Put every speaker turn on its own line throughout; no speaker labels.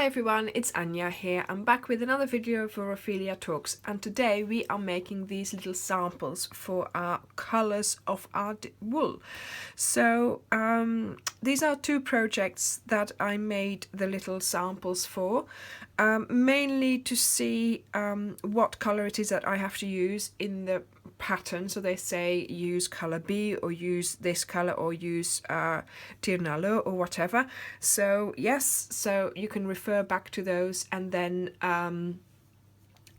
Hi everyone, it's Anya here. I'm back with another video for Ophelia Talks, and today we are making these little samples for our colors of our wool. So these are two projects that I made the little samples for, mainly to see what color it is that I have to use in the pattern. So they say use color B or use this color or use Tirnalo or whatever. So yes, so you can refer back to those, and then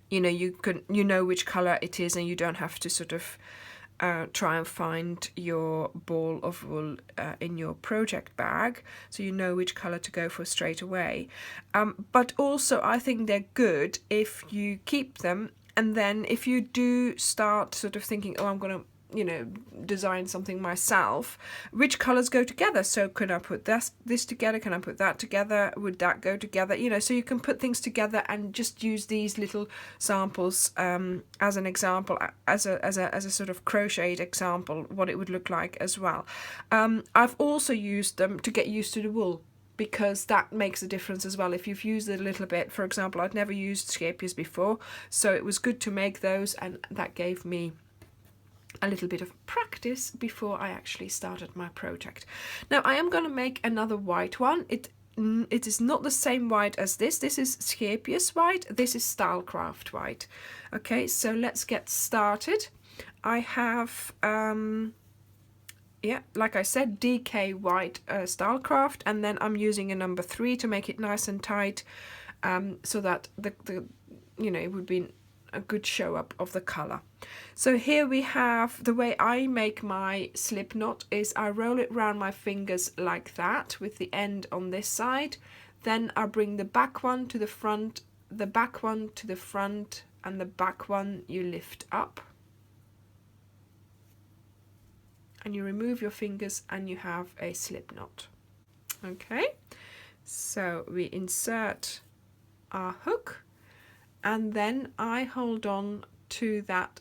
you know which color it is, and you don't have to sort of try and find your ball of wool in your project bag, so you know which color to go for straight away. But also I think they're good if you keep them, and then if you do start sort of thinking, oh, I'm gonna design something myself, which colors go together. So can I put this together, can I put that together, would that go together, so you can put things together and just use these little samples as an example, as a sort of crocheted example, what it would look like as well. I've also used them to get used to the wool, because that makes a difference as well. If you've used it a little bit, for example, I'd never used scapias before, so it was good to make those, and that gave me a little bit of practice before I actually started my project. Now I am going to make another white one. It is not the same white as this. This is Scapias white, this is Stylecraft white. Okay, so let's get started. I have like I said, DK white Stylecraft, and then I'm using a number 3 to make it nice and tight, so that the it would be a good show up of the color. So here we have, the way I make my slip knot is I roll it around my fingers like that with the end on this side, then I bring the back one to the front, the back one to the front, and the back one you lift up, and you remove your fingers and you have a slip knot. Okay, so we insert our hook, and then I hold on to that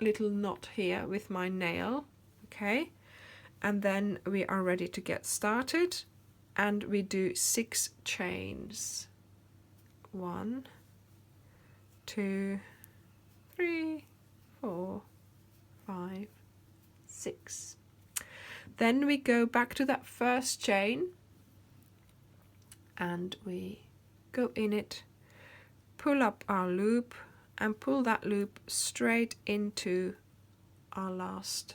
little knot here with my nail. Okay, and then we are ready to get started, and we do 6 chains. 1, 2, 3, 4, 5, 6. Then we go back to that first chain and we go in it, pull up our loop, and pull that loop straight into our last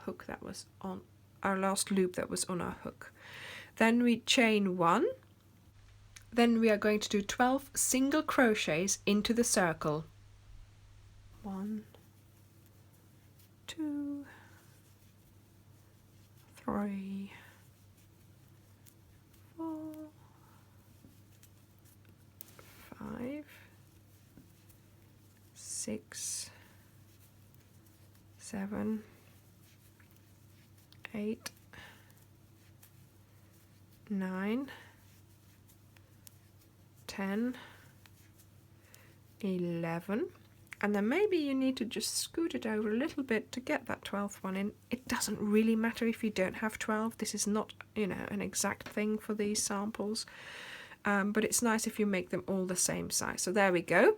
hook that was on our last loop that was on our hook. Then we chain 1. Then we are going to do 12 single crochets into the circle. 1, 2, 3, 4, 5, 6, 7, 8, 9, 10, 11, and then maybe you need to just scoot it over a little bit to get that 12th one in. It doesn't really matter if you don't have 12. This is not, an exact thing for these samples, but it's nice if you make them all the same size. So there we go.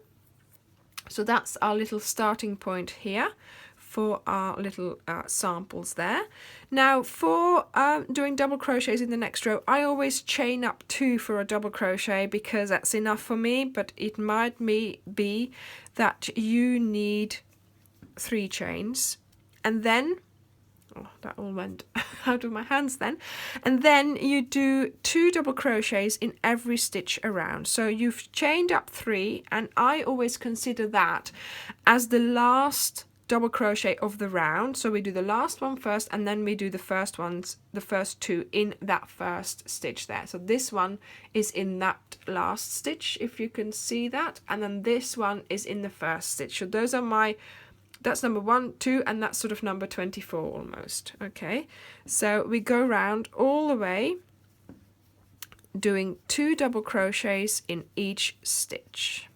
So that's our little starting point here for our little samples there. Now for doing double crochets in the next row, I always chain up 2 for a double crochet, because that's enough for me, but it might be that you need 3 chains, and then that all went out of my hands then. And then you do 2 double crochets in every stitch around. So you've chained up 3, and I always consider that as the last double crochet of the round. So we do the last one first, and then we do the first 2 in that first stitch there. So this one is in that last stitch, if you can see that, and then this one is in the first stitch. So those are that's number 1, 2, and that's sort of number 24 almost. Okay, so we go round all the way, doing 2 double crochets in each stitch.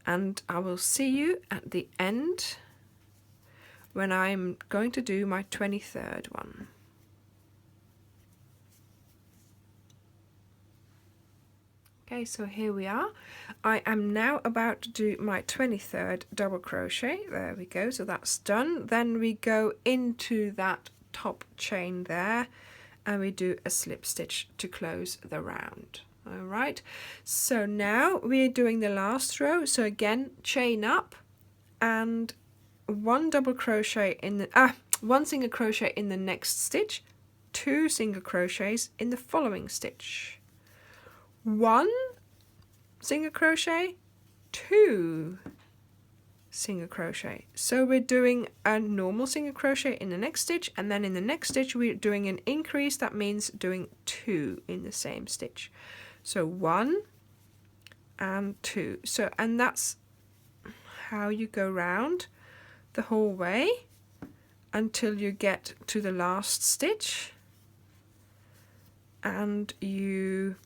And I will see you at the end when I'm going to do my 23rd one. Okay, so here we are. I am now about to do my 23rd double crochet. There we go, so that's done. Then we go into that top chain there and we do a slip stitch to close the round. All right, so now we're doing the last row. So again, chain up and one double crochet in the one single crochet in the next stitch, 2 single crochets in the following stitch, 1 single crochet, 2 single crochet. So we're doing a normal single crochet in the next stitch, and then in the next stitch we're doing an increase. That means doing 2 in the same stitch. So 1 and 2. So, and that's how you go round the whole way until you get to the last stitch and you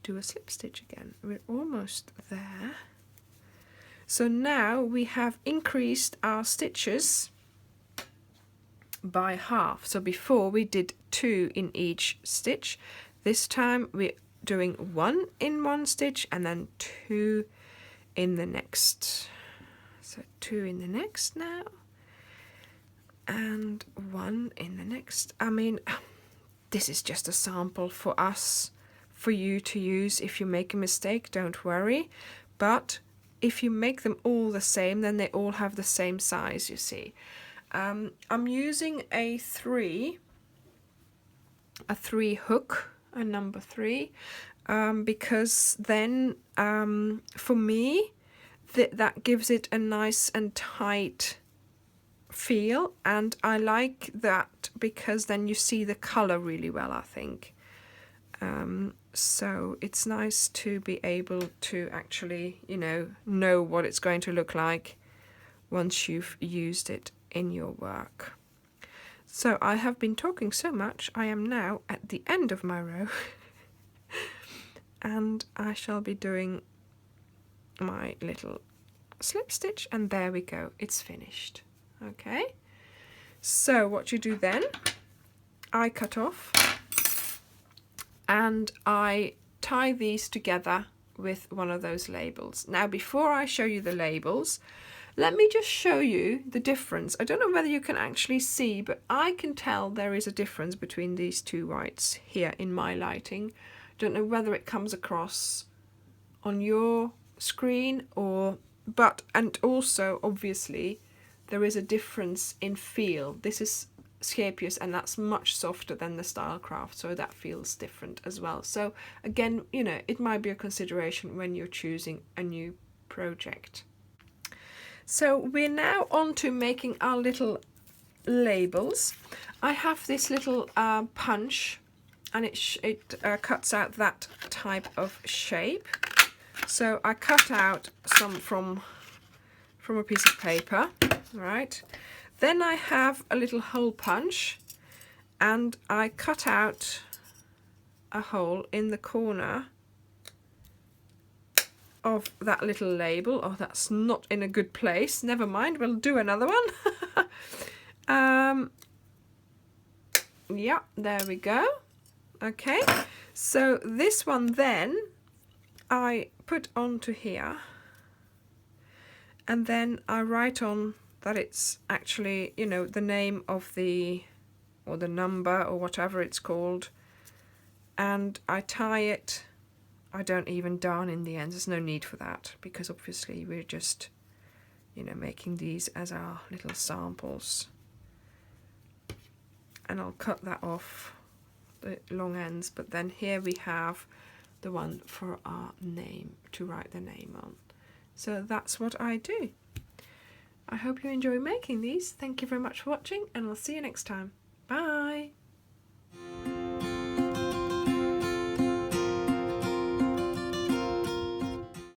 do a slip stitch again. We're almost there. So now we have increased our stitches by half. So before we did 2 in each stitch. This time we're doing 1 in one stitch and then 2 in the next. So 2 in the next now and 1 in the next. I mean, this is just a sample for us, for you to use. If you make a mistake, don't worry, but if you make them all the same, then they all have the same size, you see. I'm using a 3 hook, a number 3, because then for me that gives it a nice and tight feel, and I like that because then you see the color really well, I think. So it's nice to be able to actually, you know what it's going to look like once you've used it in your work. So I have been talking so much, I am now at the end of my row and I shall be doing my little slip stitch, and there we go, it's finished. Okay, so what you do then, I cut off and I tie these together with one of those labels. Now before I show you the labels, let me just show you the difference. I don't know whether you can actually see, but I can tell there is a difference between these two whites here in my lighting. Don't know whether it comes across on your screen and also obviously there is a difference in feel. This is Scapious and that's much softer than the Stylecraft, so that feels different as well. So again, it might be a consideration when you're choosing a new project. So we're now on to making our little labels. I have this little punch, and it cuts out that type of shape. So I cut out some from a piece of paper, right? Then I have a little hole punch, and I cut out a hole in the corner of that little label. Oh, that's not in a good place. Never mind, we'll do another one. Yeah, there we go. Okay, so this one then I put onto here, and then I write on that it's actually, the name of or the number or whatever it's called, and I tie it. I don't even darn in the ends, there's no need for that, because obviously we're just, making these as our little samples. And I'll cut that off, the long ends, but then here we have the one for our name, to write the name on. So that's what I do. I hope you enjoy making these. Thank you very much for watching, and I'll see you next time. Bye!